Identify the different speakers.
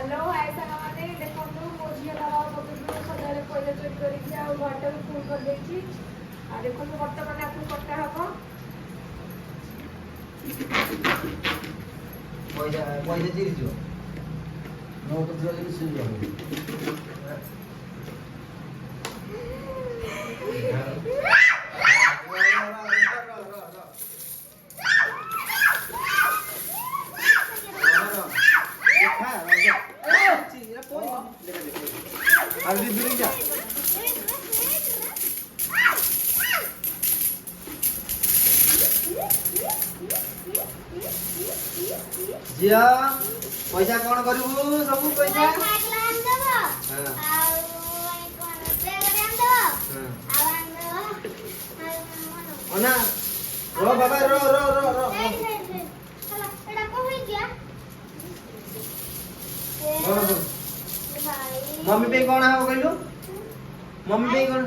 Speaker 1: hello hi सामाने देखंतु मो झियो दवा पकड़ू सदाले पहिले चेक करी आ घरटा फुल कर देछि आ देखंतु वर्तमान आपको कटा हबो
Speaker 2: पैसा पैसा चिरी जो नो तो जल्दी सुन जाओ अभी दूरी जा जिया पैसा कौन करू सब पैसा ना रो बाबा रो रो रो रो मम्मी पे कौन है कहलु मम्मी पे कौन